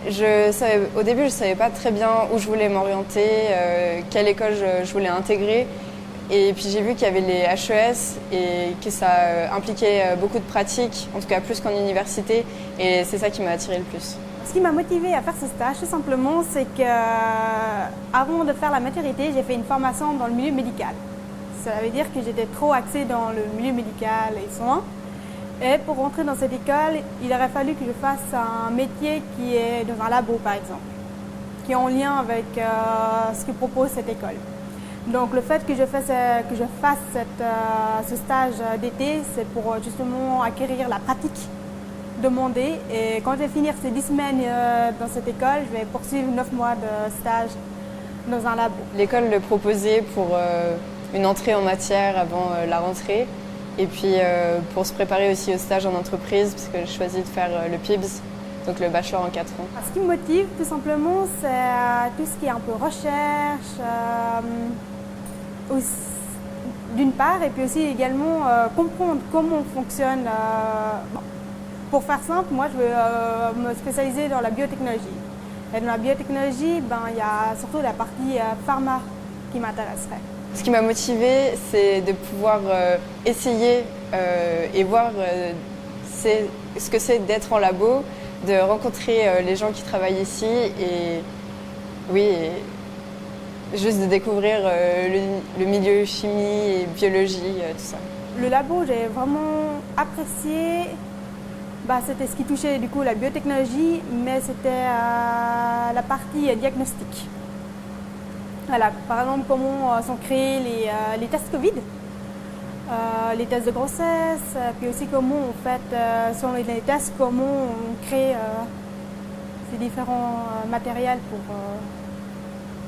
Au début, je ne savais pas très bien où je voulais m'orienter, quelle école je voulais intégrer. Et puis j'ai vu qu'il y avait les HES et que ça impliquait beaucoup de pratiques, en tout cas plus qu'en université. Et c'est ça qui m'a attirée le plus. Ce qui m'a motivée à faire ce stage, tout simplement, c'est que avant de faire la maturité, j'ai fait une formation dans le milieu médical. Ça veut dire que j'étais trop axée dans le milieu médical et soins. Et pour rentrer dans cette école, il aurait fallu que je fasse un métier qui est dans un labo, par exemple, qui est en lien avec ce que propose cette école. Donc le fait que je fasse ce stage d'été, c'est pour justement acquérir la pratique demandée. Et quand je vais finir ces 10 semaines dans cette école, je vais poursuivre 9 mois de stage dans un labo. L'école le proposait pour une entrée en matière avant la rentrée. Et puis pour se préparer aussi au stage en entreprise, parce que j'ai choisi de faire le PIBS, donc le bachelor en 4 ans. Ce qui me motive tout simplement, c'est tout ce qui est un peu recherche, d'une part, et puis aussi également comprendre comment fonctionne. Bon, pour faire simple, moi je veux me spécialiser dans la biotechnologie. Et dans la biotechnologie, il y a surtout la partie pharma qui m'intéresserait. Ce qui m'a motivée, c'est de pouvoir essayer et voir ce que c'est d'être en labo, de rencontrer les gens qui travaillent ici et juste de découvrir le milieu chimie et biologie, tout ça. Le labo, j'ai vraiment apprécié. C'était ce qui touchait du coup la biotechnologie, mais c'était la partie diagnostic. Voilà, par exemple, comment sont créés les tests Covid, les tests de grossesse, puis aussi comment on fait, selon les tests, comment on crée ces différents matériels pour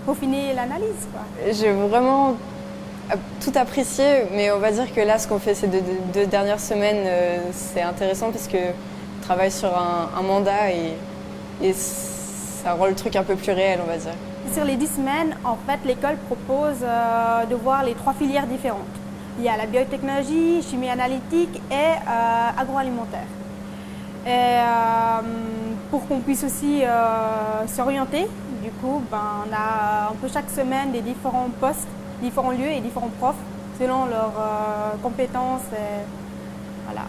peaufiner l'analyse. J'ai vraiment tout apprécié, mais on va dire que là, ce qu'on fait ces deux dernières semaines, c'est intéressant parce qu'on travaille sur un mandat et ça rend le truc un peu plus réel, on va dire. Sur les 10 semaines, en fait, l'école propose de voir les 3 filières différentes. Il y a la biotechnologie, chimie analytique et agroalimentaire. Et pour qu'on puisse aussi s'orienter, du coup, on a un peu chaque semaine des différents postes, différents lieux et différents profs selon leurs compétences. Et, voilà.